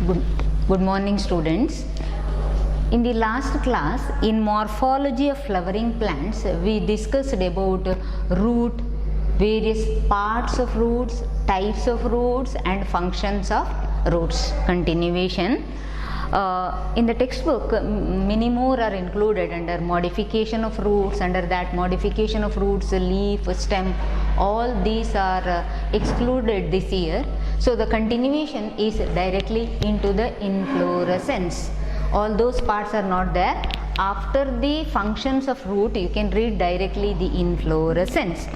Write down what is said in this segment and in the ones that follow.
Good, good morning, students. In the last class, in morphology of flowering plants, we discussed about root, various parts of roots, types of roots and functions of roots. Continuation. In the textbook, many more are included under modification of roots. Under that, modification of roots, leaf, stem, all these are excluded this year. So the continuation is directly into the inflorescence. All those parts are not there. After the functions of root, you can read directly the inflorescence.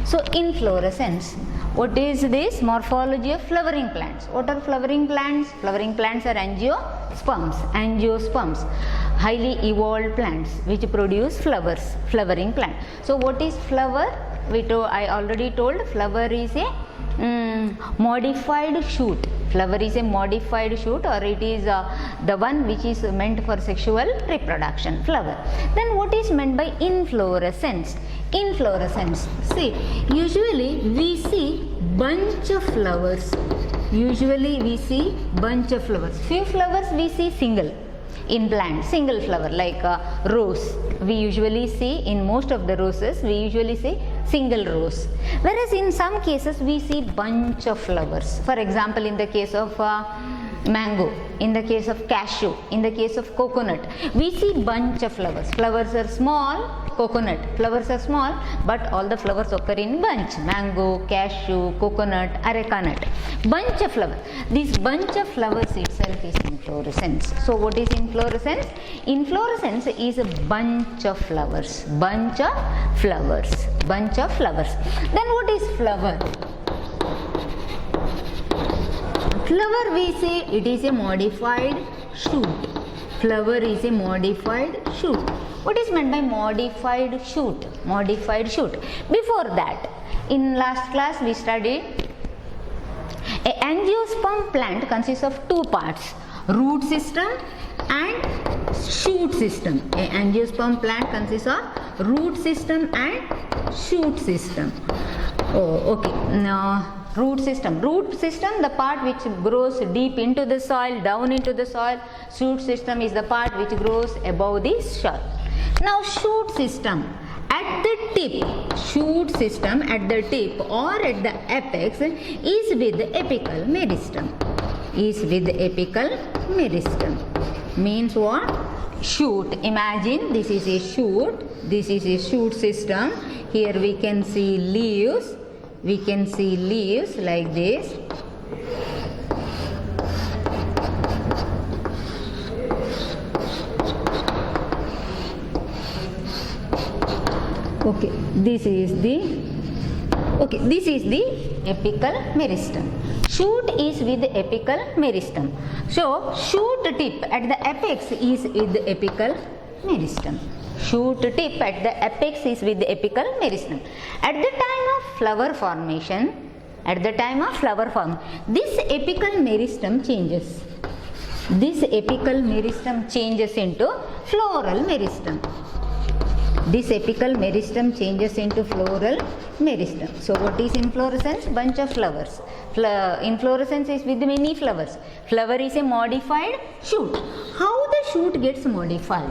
So inflorescence, what is this? Morphology of flowering plants. What are flowering plants? Flowering plants are angiosperms. Angiosperms, highly evolved plants which produce flowers. Flowering plant. So what is flower? I already told, flower is a modified shoot. Flower is a modified shoot, or it is the one which is meant for sexual reproduction. Flower. Then what is meant by inflorescence? Inflorescence, see, usually we see bunch of flowers. Usually we see bunch of flowers. Few flowers we see single in plant, single flower, like rose. We usually see, in most of the roses, we usually see single rose. Whereas in some cases we see bunch of flowers. For example, in the case of mango, in the case of cashew, in the case of coconut, we see bunch of flowers. Flowers are small, coconut, flowers are small, but all the flowers occur in bunch. Mango, cashew, coconut, areca nut, bunch of flowers. This bunch of flowers itself is inflorescence. So what is inflorescence? Inflorescence is a bunch of flowers. Bunch of flowers. Bunch of flowers. Then what is flower? Flower, we say it is a modified shoot. Flower is a modified shoot. What is meant by modified shoot? Modified shoot. Before that, in last class we studied a angiosperm plant consists of two parts, root system and shoot system. A angiosperm plant consists of root system and shoot system. Oh, okay. Now, root system, the part which grows deep into the soil, down into the soil. Shoot system is the part which grows above the soil. Now shoot system, at the tip, shoot system at the tip or at the apex is with apical meristem. Is with apical meristem. Means what? Shoot. Imagine this is a shoot. This is a shoot system. Here we can see leaves. We can see leaves like this. Okay, this is the apical meristem. Shoot is with the apical meristem. So shoot tip at the apex is with the apical meristem. Shoot tip at the apex is with the apical meristem. At the time of flower formation, this apical meristem changes. This apical meristem changes into floral meristem. This apical meristem changes into floral meristem. So what is inflorescence? Bunch of flowers. Inflorescence is with many flowers. Flower is a modified shoot. How the shoot gets modified?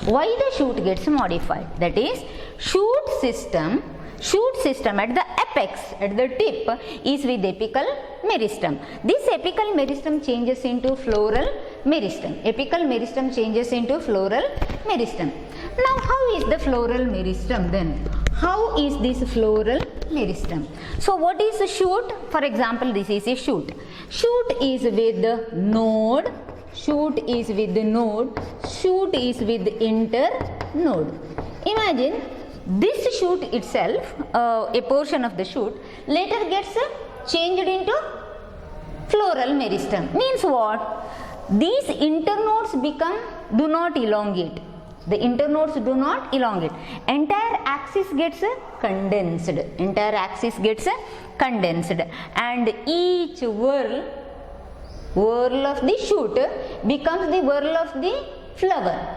Why the shoot gets modified? That is, shoot system at the apex, at the tip, is with apical meristem. This apical meristem changes into floral meristem. Apical meristem changes into floral meristem. Now how is the floral meristem then? How is this floral meristem? So what is a shoot? For example, this is a shoot. Shoot is with the node. Shoot is with the node. Shoot is with the internode. Imagine this shoot itself, a portion of the shoot, later gets changed into floral meristem. Means what? These internodes do not elongate. The internodes do not elongate. Entire axis gets condensed. Entire axis gets condensed. And each whirl of the shoot becomes the whirl of the flower.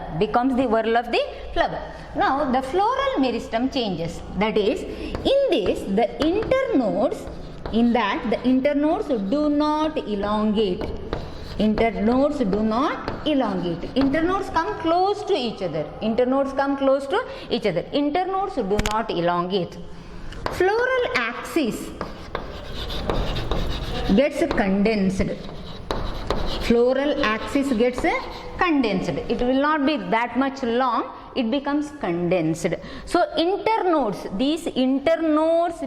Now the floral meristem changes. That is, in this the internodes, in that the internodes do not elongate. Internodes do not elongate. Internodes come close to each other. Internodes come close to each other. Internodes do not elongate. Floral axis gets condensed. Floral axis gets condensed. It will not be that much long. It becomes condensed. So internodes, these internodes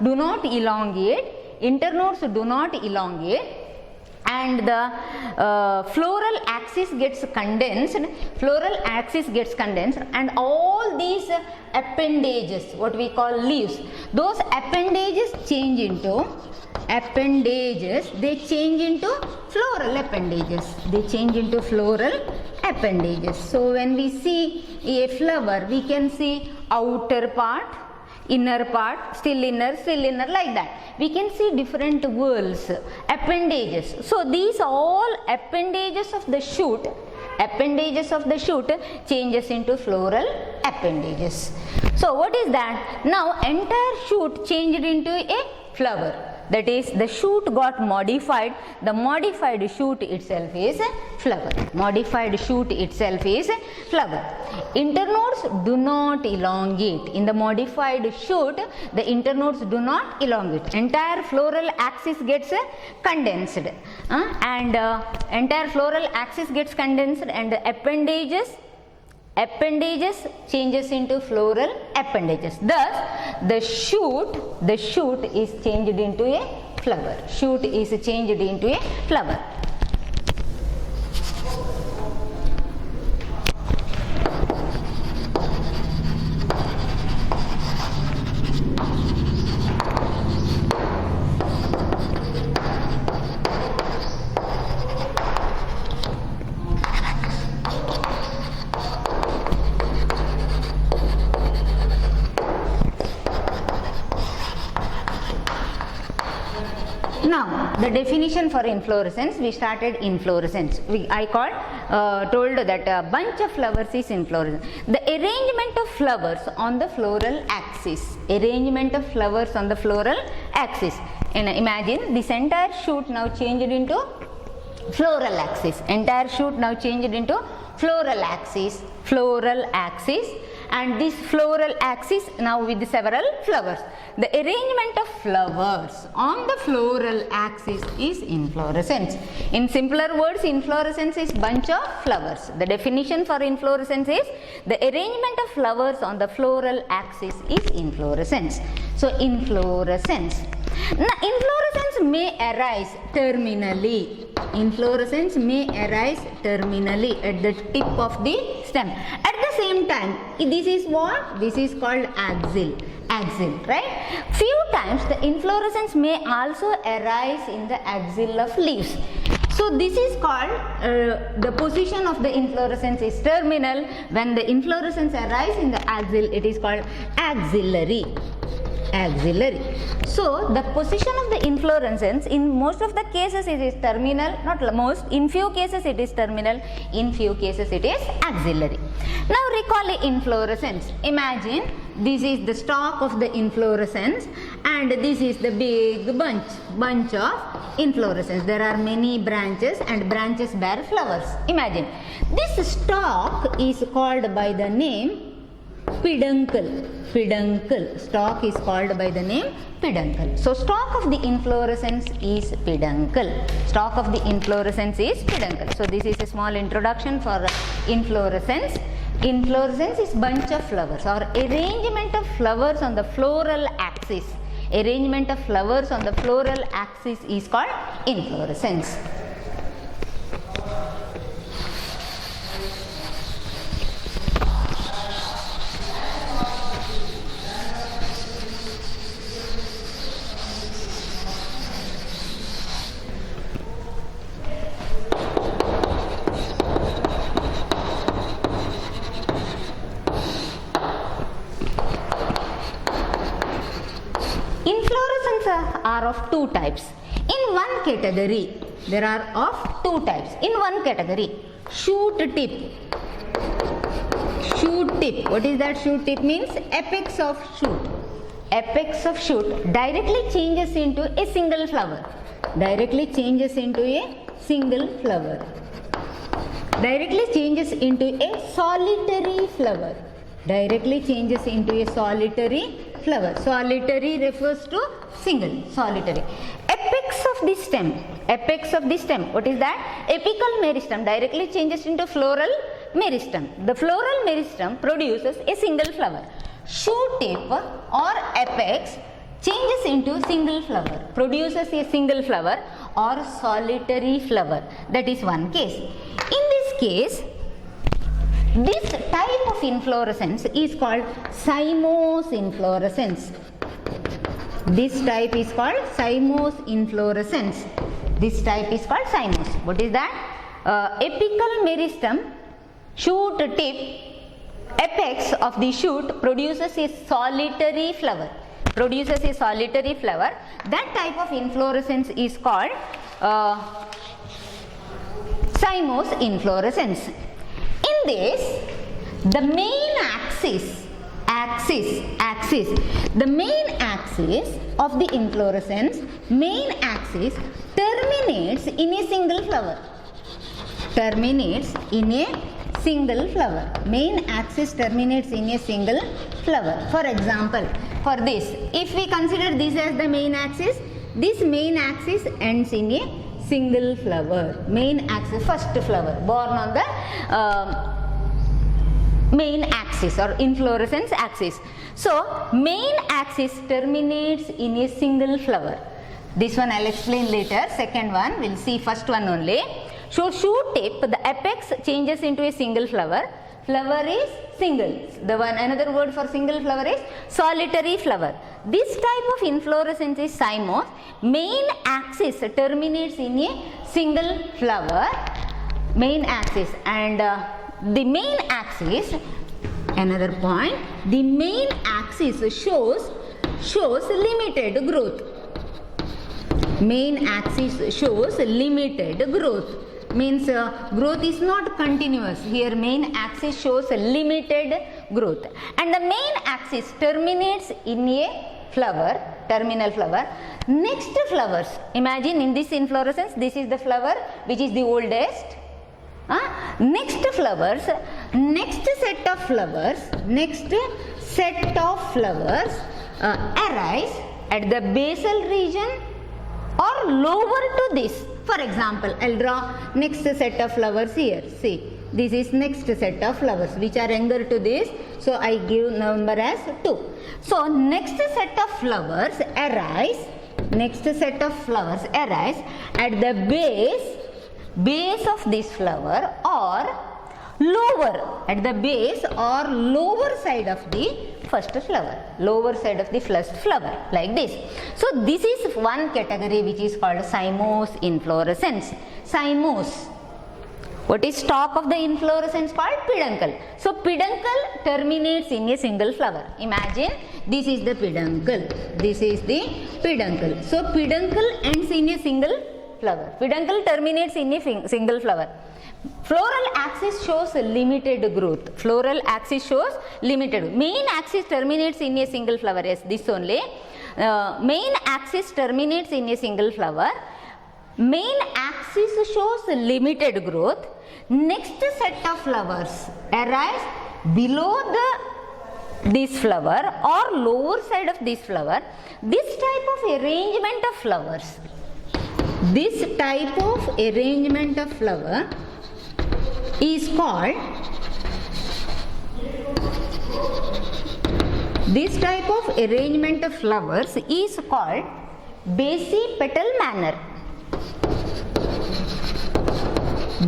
do not elongate. Internodes do not elongate. And the floral axis gets condensed. Floral axis gets condensed, and all these appendages, what we call leaves, those appendages change into they change into floral appendages. They change into floral appendages. So when we see a flower, we can see outer part, inner part, still inner, like that. We can see different whorls, appendages. So these all appendages of the shoot changes into floral appendages. So what is that? Now entire shoot changed into a flower. That is, the shoot got modified. The modified shoot itself is a flower. Modified shoot itself is a flower. Internodes do not elongate. In the modified shoot, the internodes do not elongate. Entire floral axis gets condensed, entire floral axis gets condensed, and appendages changes into floral appendages. Thus the shoot is changed into a flower. Shoot is changed into a flower. Now the definition for inflorescence, we started inflorescence. I told that a bunch of flowers is inflorescence. The arrangement of flowers on the floral axis. Arrangement of flowers on the floral axis. And imagine this entire shoot now changed into floral axis. Entire shoot now changed into floral axis. And this floral axis now with several flowers. The arrangement of flowers on the floral axis is inflorescence. In simpler words, inflorescence is bunch of flowers. The definition for inflorescence is the arrangement of flowers on the floral axis is inflorescence. So inflorescence. Now inflorescence may arise terminally. Inflorescence may arise terminally at the tip of the stem. At the same time, this is what? This is called axil, right? Few times the inflorescence may also arise in the axil of leaves. So this is called, the position of the inflorescence is terminal. When the inflorescence arises in the axil, it is called axillary. So the position of the inflorescence, in most of the cases it is terminal, not most, in few cases it is terminal, in few cases it is axillary. Now recall a inflorescence. Imagine this is the stalk of the inflorescence and this is the big bunch of inflorescence. There are many branches and branches bear flowers. Imagine this stalk is called by the name peduncle. Stalk is called by the name peduncle. So stalk of the inflorescence is peduncle. Stalk of the inflorescence is peduncle. So this is a small introduction for inflorescence. Inflorescence is bunch of flowers or arrangement of flowers on the floral axis. Arrangement of flowers on the floral axis is called inflorescence. Are of two types. In one category, there are of two types. In one category, shoot tip. What is that shoot tip? Means apex of shoot. Apex of shoot directly changes into a single flower. single flower. Directly changes into a solitary flower. Directly changes into a solitary flower. Solitary refers to single, solitary. Apex of the stem. Apex of the stem. What is that? Apical meristem directly changes into floral meristem. The floral meristem produces a single flower. Shoot tip or apex changes into single flower, produces a single flower or solitary flower. That is one case. In this case, this type of inflorescence is called cymose inflorescence. This type is called cymose inflorescence. This type is called cymose. What is that? Apical meristem, shoot tip, apex of the shoot produces a solitary flower. Produces a solitary flower. That type of inflorescence is called cymose inflorescence. In this, the main the main axis of the inflorescence, main axis terminates in a single flower. Terminates in a single flower. Main axis terminates in a single flower. For example, for this, if we consider this as the main axis, this main axis ends in a single flower. Main axis, first flower born on the main axis or inflorescence axis. So, main axis terminates in a single flower. This one I will explain later. Second one, we will see first one only. So, shoot tip, the apex changes into a single flower. Flower is single. The one, another word for single flower is solitary flower. This type of inflorescence is cymose. Main axis terminates in a single flower. Main axis, and the main axis, another point, the main axis shows limited growth. Main axis shows limited growth. Means growth is not continuous. Here main axis shows limited growth, and the main axis terminates in a flower, terminal flower. Next flowers, imagine in this inflorescence, this is the flower which is the oldest. Next flowers, next set of flowers arise at the basal region or lower to this. For example, I will draw next set of flowers here. See, this is next set of flowers which are younger to this. So, I give number as 2. So, next set of flowers arise at the base of this flower or lower, at the base or lower side of the first flower, lower side of the first flower, like this. So, this is one category which is called cymose inflorescence. Cymose. What is top of the inflorescence called? Peduncle. So, peduncle terminates in a single flower. Imagine this is the peduncle. This is the peduncle. So, peduncle ends in a single flower. Peduncle terminates in a single flower. Floral axis shows limited growth. Floral axis shows limited. Main axis terminates in a single flower. Yes, this only. Main axis terminates in a single flower. Main axis shows limited growth. Next set of flowers arise below this flower or lower side of this flower. This type of arrangement of flowers. This type of arrangement of flower is called, this type of arrangement of flowers is called basipetal manner.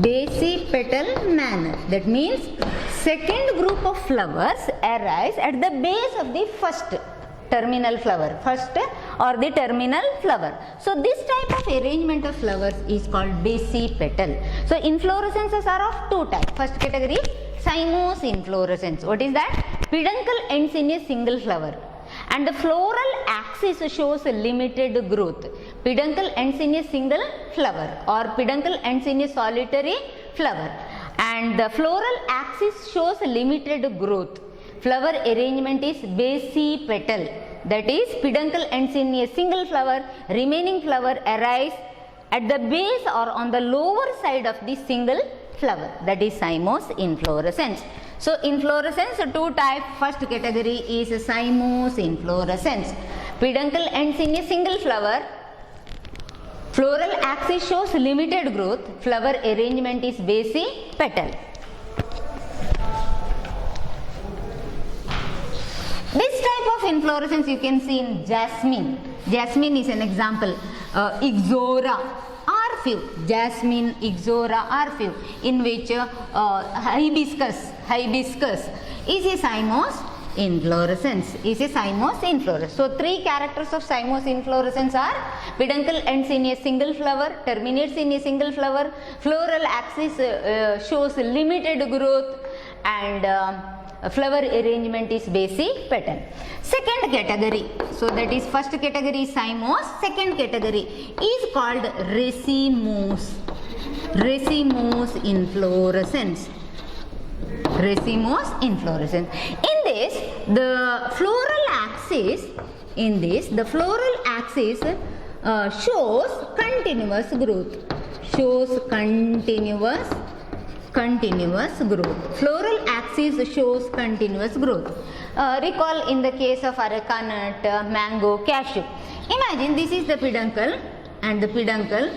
Basipetal manner. That means second group of flowers arise at the base of the first terminal flower, first or the terminal flower. So, this type of arrangement of flowers is called basipetal. So, inflorescences are of two types. First category, cymose inflorescence. What is that? Peduncle ends in a single flower and the floral axis shows limited growth. Peduncle ends in a single flower or peduncle ends in a solitary flower and the floral axis shows limited growth. Flower arrangement is basipetal. That is, peduncle ends in a single flower, remaining flower arise at the base or on the lower side of the single flower, that is cymose inflorescence. So inflorescence two type. First category is cymose inflorescence. Peduncle ends in a single flower. Floral axis shows limited growth. Flower arrangement is basipetal. This type of inflorescence you can see in jasmine. Jasmine is an example. Ixora are few. Jasmine, Ixora are few. In which hibiscus is a cymose inflorescence. So three characters of cymose inflorescence are: peduncle ends in a single flower, terminates in a single flower, floral axis shows limited growth, and flower arrangement is basipetal. Second category, so that is first category is cymose, second category is called racemose inflorescence. Racemose inflorescence. In this, the floral axis shows continuous growth. Floral axis shows continuous growth. Recall in the case of areca nut, mango, cashew. Imagine this is the peduncle, and the peduncle.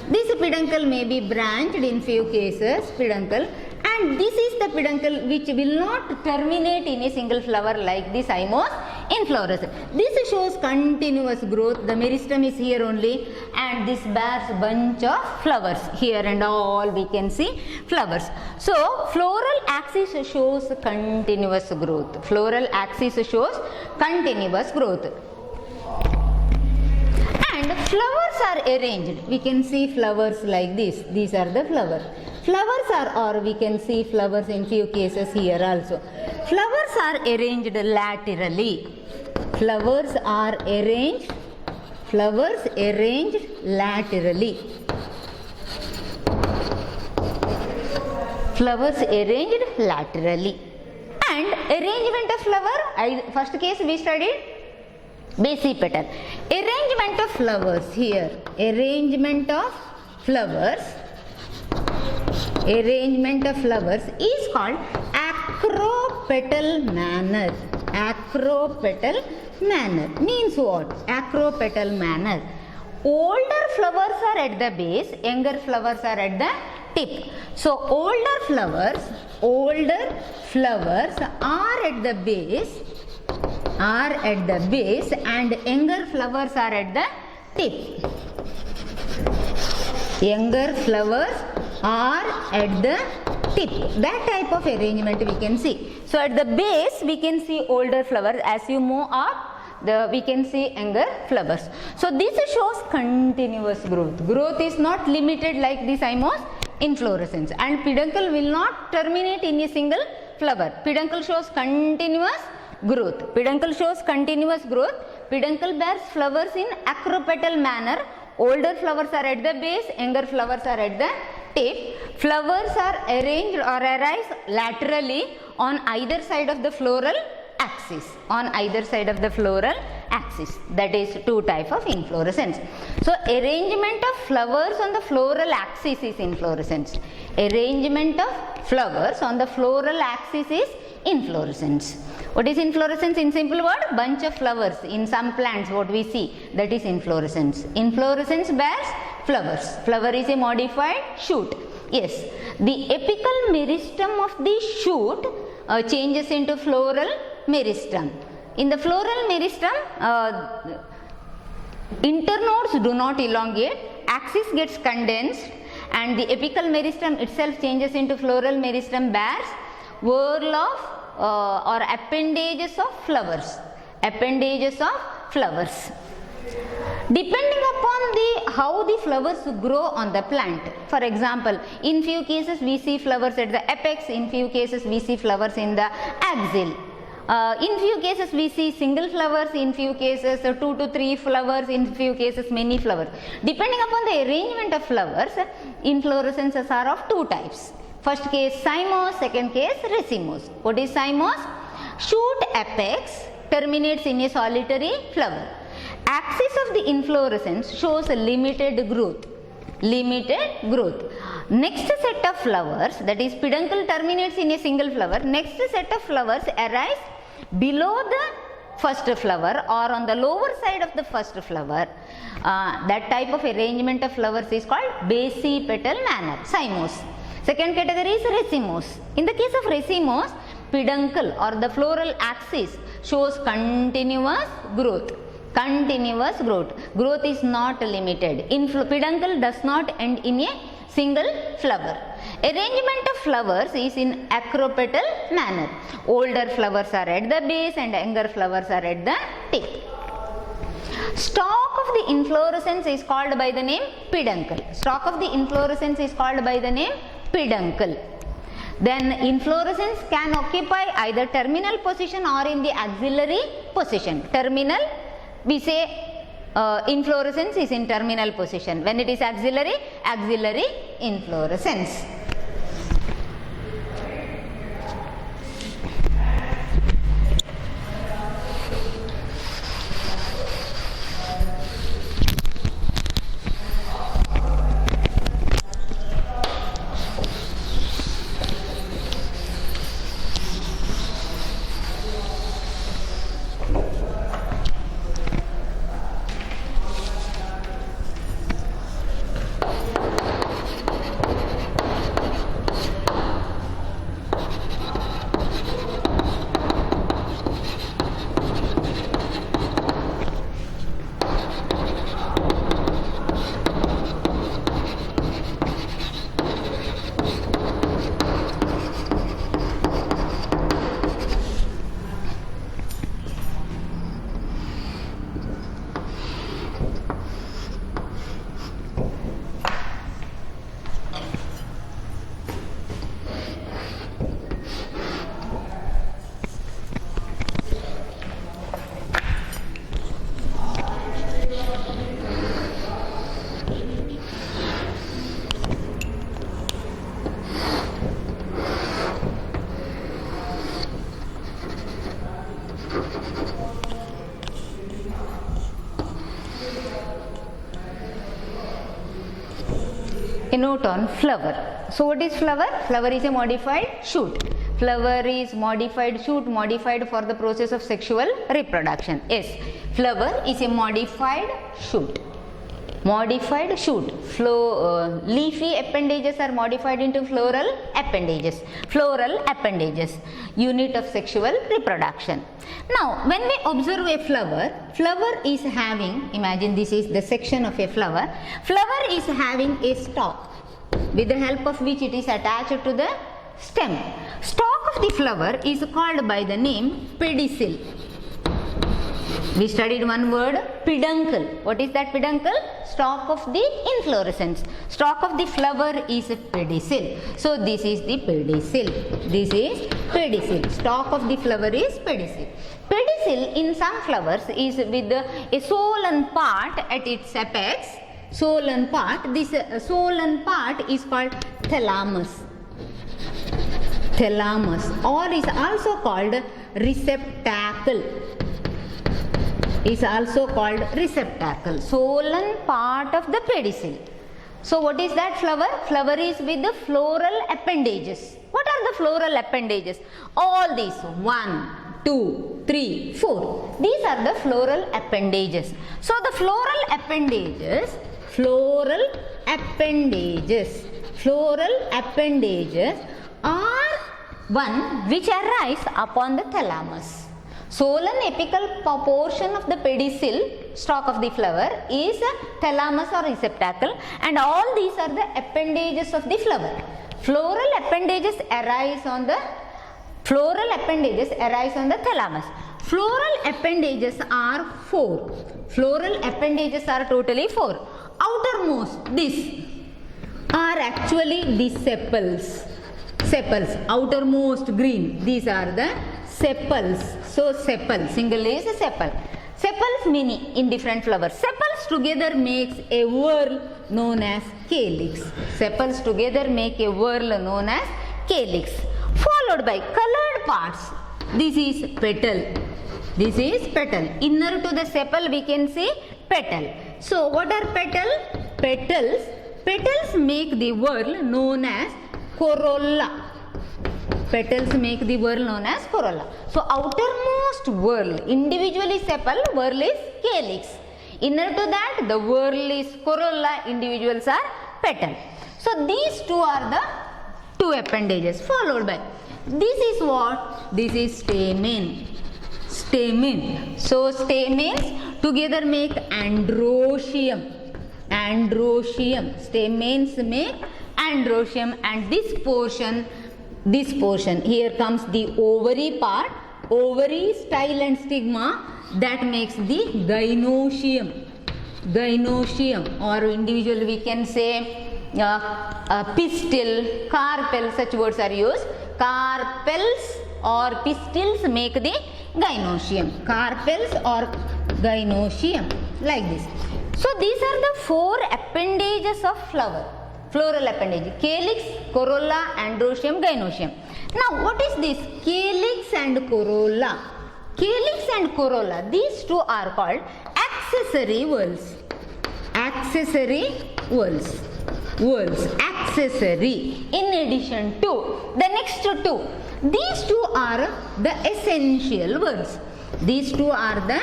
This peduncle may be branched in few cases, peduncle, and this is the peduncle which will not terminate in a single flower like the cymose inflorescence. This shows continuous growth. The meristem is here only, and this bears bunch of flowers here, and all we can see flowers. So floral axis shows continuous growth. And flowers are arranged. We can see flowers like this. These are the flowers. Or we can see flowers in few cases here also. Flowers are arranged laterally. Flowers arranged laterally. And arrangement of flower, first case we studied basipetal. Arrangement of flowers here. Arrangement of flowers is called acropetal manner. Means what? Acropetal manner. Older flowers are at the base, younger flowers are at the tip. So older flowers are at the base, and younger flowers are at the tip. That type of arrangement we can see. So at the base we can see older flowers. As you move up, we can see younger flowers. So this shows continuous growth. Growth is not limited like the cymose inflorescence, and peduncle will not terminate in a single flower. Peduncle shows continuous growth. Peduncle bears flowers in acropetal manner. Older flowers are at the base, younger flowers are at the tip. Flowers are arranged or arise laterally on either side of the floral axis. That is two type of inflorescence. So arrangement of flowers on the floral axis is inflorescence. What is inflorescence in simple word? Bunch of flowers. In some plants what we see, that is inflorescence. Inflorescence bears flowers. Flower is a modified shoot. Yes, the apical meristem of the shoot changes into floral meristem. In the floral meristem, internodes do not elongate, axis gets condensed, and the apical meristem itself changes into floral meristem, bears whorl of or appendages of flowers. Depending upon how the flowers grow on the plant. For example, in few cases we see flowers at the apex, in few cases we see flowers in the axil. In few cases we see single flowers, in few cases 2 to 3 flowers, in few cases many flowers. Depending upon the arrangement of flowers, inflorescences are of two types. First case cymose, second case racemose. What is cymose? Shoot apex terminates in a solitary flower. Axis of the inflorescence shows a limited growth. limited growth. Next set of flowers, that is peduncle terminates in a single flower. Next set of flowers arise below the first flower or on the lower side of the first flower. That type of arrangement of flowers is called basipetal manner, cymose. Second category is racemose. In the case of racemose, peduncle or the floral axis shows continuous growth. Continuous growth. Growth is not limited. Peduncle does not end in a single flower. Arrangement of flowers is in acropetal manner. Older flowers are at the base and younger flowers are at the tip. Stalk of the inflorescence is called by the name peduncle. Stalk of the inflorescence is called by the name peduncle. Then inflorescence can occupy either terminal position or in the axillary position. Terminal, we say inflorescence is in terminal position. When it is axillary, axillary inflorescence. A note on flower. So what is flower? Flower is a modified shoot. Flower is modified shoot, modified for the process of sexual reproduction. Yes, flower is a modified shoot. Modified shoot. Leafy appendages are modified into floral appendages. Floral appendages, unit of sexual reproduction. Now, when we observe a flower, flower is having, imagine this is the section of a flower. Flower is having a stalk with the help of which it is attached to the stem. Stalk of the flower is called by the name pedicel. We studied one word, peduncle. What is that peduncle? Stalk of the inflorescence. Stalk of the flower is pedicel. So this is the pedicel. This is pedicel. Stalk of the flower is pedicel. Pedicel in some flowers is with a swollen part at its apex. Swollen part. This swollen part is called thalamus. Thalamus, or is also called receptacle. Is also called receptacle. Swollen part of the pedicel. So what is that flower? Flower is with the floral appendages. What are the floral appendages? All these 1, 2, 3, 4. These are the floral appendages. So the floral appendages are one which arise upon the thalamus. Swollen apical portion of the pedicel, stalk of the flower, is thalamus or receptacle, and all these are the appendages of the flower. Floral appendages arise on the thalamus. Floral appendages are 4. Floral appendages are totally 4. Outermost, these are actually the sepals. Sepals, outermost green, these are the sepals. So sepal, single is a sepal. Sepals many in different flowers. Sepals together makes a whorl known as calyx. Sepals together make a whorl known as calyx. Followed by colored parts. This is petal. This is petal. Inner to the sepal we can say petal. So what are petal? Petals. petals make the whorl known as corolla. Petals make the whorl known as corolla. So outermost whorl, individually sepal, whorl is calyx. Inner to that, the whorl is corolla, individuals are petal. So these two are the two appendages, followed by, this is what? This is stamen. Stamen. So stamens together make androecium. Androecium. Stamens make androecium, and this portion, here comes the ovary part, ovary, style and stigma, that makes the gynoecium. Gynoecium, or individual we can say pistil, carpel, such words are used. Carpels or pistils make the gynoecium. Carpels or gynoecium, like this. So these are the four appendages of flower. Floral appendage: calyx, corolla, androecium, gynoecium. Now what is this calyx and corolla? Calyx and corolla, these two are called accessory whorls. Accessory whorls. Whorls, accessory, in addition to the next two. These two are the essential whorls. These two are the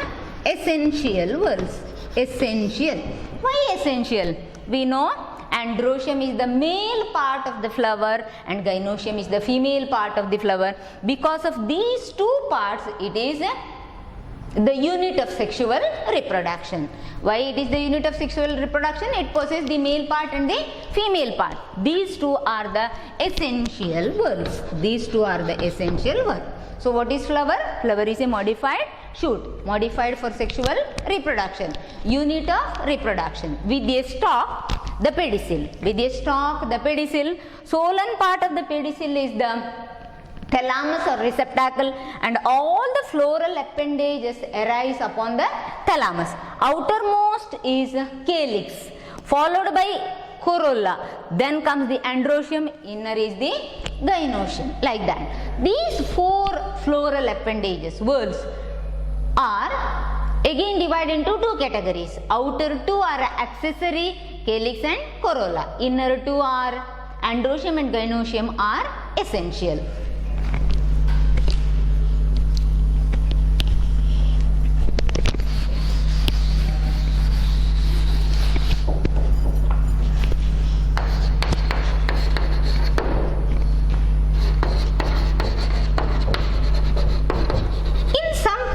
essential whorls. Essential. Why essential? We know androecium is the male part of the flower and gynoecium is the female part of the flower. Because of these two parts, it is the unit of sexual reproduction. Why it is the unit of sexual reproduction? It possesses the male part and the female part. These two are the essential whorls. These two are the essential whorls. So what is flower? Flower is a modified shoot, modified for sexual reproduction. Unit of reproduction. With a stalk, the pedicel. With a stalk, the pedicel. Swollen part of the pedicel is the thalamus or receptacle, and all the floral appendages arise upon the thalamus. Outermost is calyx, followed by corolla, then comes the androecium, inner is the gynoecium, like that. These four floral appendages, whorls, are again divided into two categories. Outer two are accessory, calyx and corolla. Inner two are androecium and gynoecium are essential.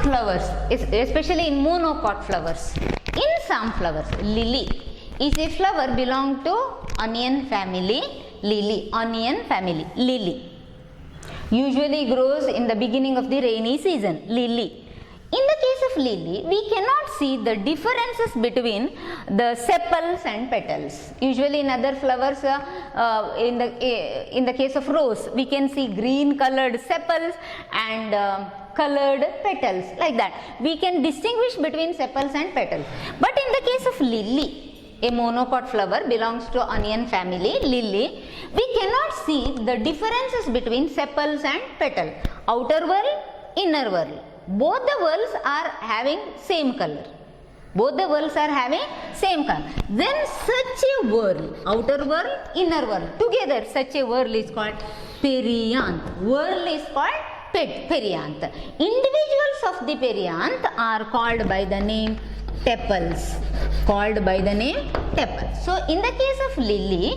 Flowers, especially in monocot flowers. In some flowers, lily is a flower belong to onion family. Lily, onion family, lily. Usually grows in the beginning of the rainy season, lily. In the case of lily, we cannot see the differences between the sepals and petals. Usually in other flowers, in the case of rose, we can see green colored sepals and colored petals, like that. We can distinguish between sepals and petals. But in the case of lily, a monocot flower belongs to onion family, lily, we cannot see the differences between sepals and petal. Outer whorl, inner whorl. Both the whorls are having same color. Both the whorls are having same color. Then such a whorl, outer whorl, inner whorl, together such a whorl is called perianth. Whorl is called perianth. Individuals of the perianth are called by the name tepals. Called by the name tepals. So in the case of lily,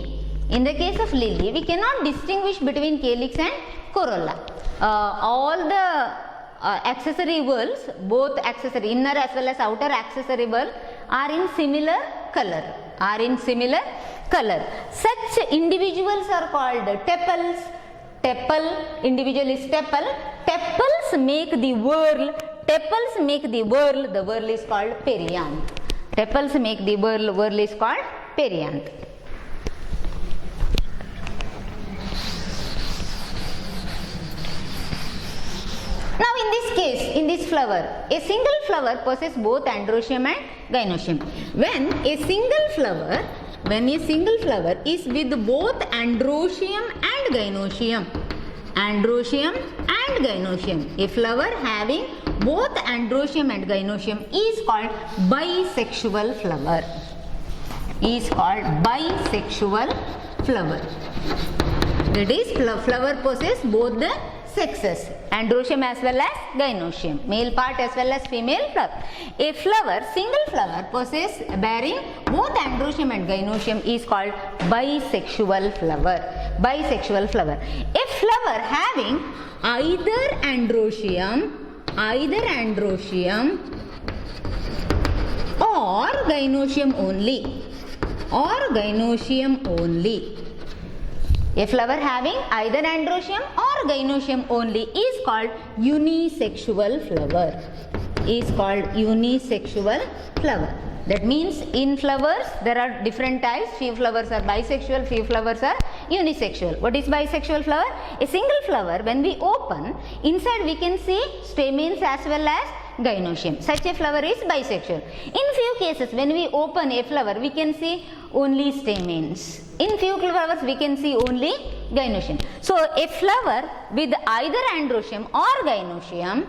we cannot distinguish between calyx and corolla. All the accessory whorls, both accessory, inner as well as outer accessory whorl, are in similar color. Such individuals are called tepals. Tepal, individual is tepal. Tepals make the whorl. The whorl is called perianth. Tepals make the whorl is called perianth. Now in this case, in this flower, a single flower possesses both androecium and gynoecium. When a single flower is with both androecium and gynoecium, a flower having both androecium and gynoecium is called bisexual flower. is called bisexual flower. That is, flower possesses both the sexes, androecium as well as gynoecium, male part as well as female flower. A flower, single flower possesses bearing both androecium and gynoecium is called bisexual flower. Bisexual flower. A flower having either androecium or gynoecium only. A flower having either androecium or gynoecium only is called unisexual flower. That means in flowers there are different types. Few flowers are bisexual, few flowers are unisexual. What is bisexual flower? A single flower, when we open, inside we can see stamens as well as gynoecium. Such a flower is bisexual. In few cases, when we open a flower, we can see only stamens. In few flowers, we can see only gynoecium. So, a flower with either androecium or gynoecium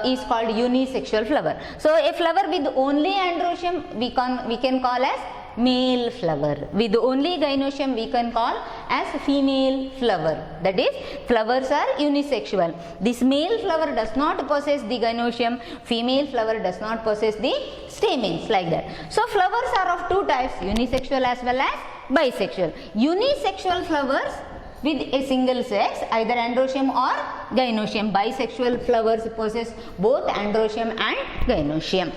is called unisexual flower. So, a flower with only androecium we can call as male flower. With only gynoecium we can call as female flower. That is, flowers are unisexual. This male flower does not possess the gynoecium, female flower does not possess the stamens, like that. So flowers are of two types, unisexual as well as bisexual. Unisexual flowers with a single sex, either androecium or gynoecium. Bisexual flowers possess both androecium and gynoecium.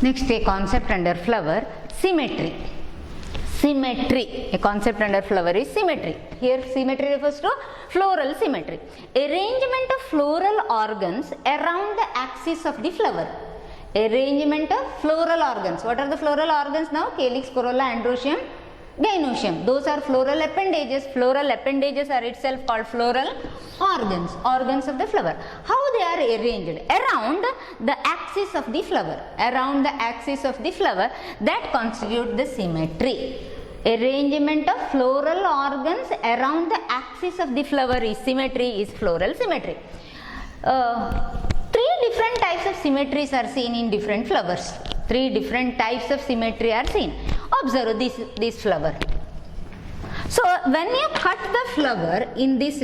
Next, a concept under flower, symmetry. Symmetry, a concept under flower is symmetry. Here symmetry refers to floral symmetry. Arrangement of floral organs around the axis of the flower. Arrangement of floral organs. What are the floral organs now? Calyx, corolla, androecium, gynoecium. Those are floral appendages. Floral appendages are itself called floral organs. Organs of the flower. How they are arranged? Around the axis of the flower. Around the axis of the flower, that constitute the symmetry. Arrangement of floral organs around the axis of the flower is symmetry, is floral symmetry. Three different types of symmetries are seen in different flowers. Three different types of symmetry are seen. Observe this flower. So when you cut the flower in this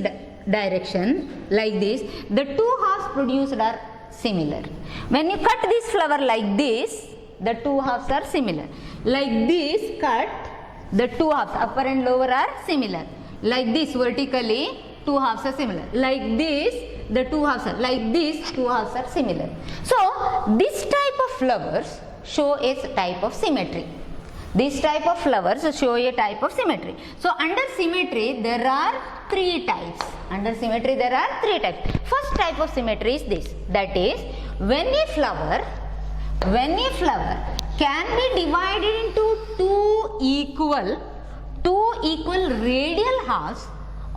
direction like this, the two halves produced are similar. When you cut this flower like this, the two halves are similar. Like this cut, the two halves upper and lower are similar. Like this vertically, two halves are similar. Like this, the two halves are like this, two halves are similar. So this type of flowers show a type of symmetry. This type of flowers show a type of symmetry. So under symmetry there are three types. Under symmetry there are three types. First type of symmetry is this. That is, when a flower can be divided into two equal radial halves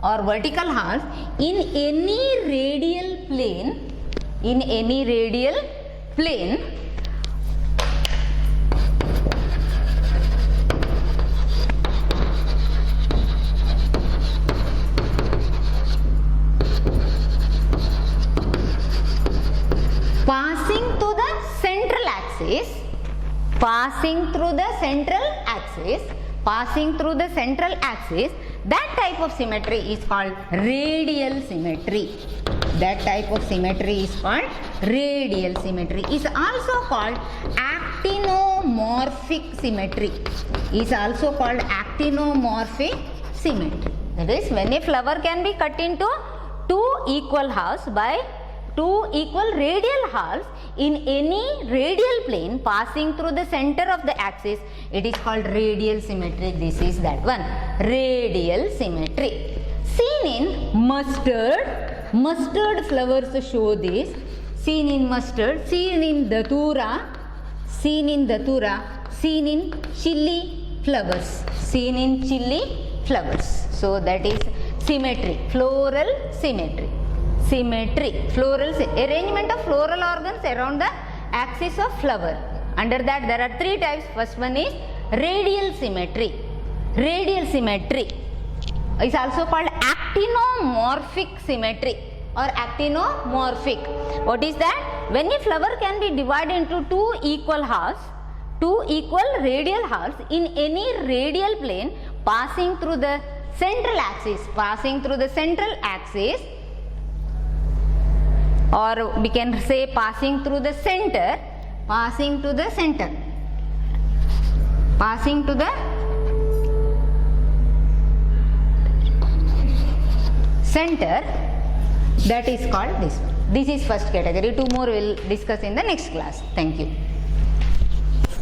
or vertical halves in any radial plane, passing through the central axis, that type of symmetry is called radial symmetry. That type of symmetry is called radial symmetry. Is also called actinomorphic symmetry. Is also called actinomorphic symmetry. That is, when a flower can be cut into two equal halves by two equal radial halves in any radial plane passing through the center of the axis, it is called radial symmetry. This is that one, radial symmetry. Seen in mustard flowers show this. Seen in mustard, seen in datura, seen in chili flowers, seen in chili flowers. So that is symmetry, floral symmetry. Floral arrangement of floral organs around the axis of flower. Under that there are three types. First one is radial symmetry. Radial symmetry is also called actinomorphic symmetry or actinomorphic. What is that? When a flower can be divided into two equal radial halves in any radial plane passing through the central axis, or we can say passing to the center, that is called this one. This is first category. Two more we will discuss in the next class. Thank you.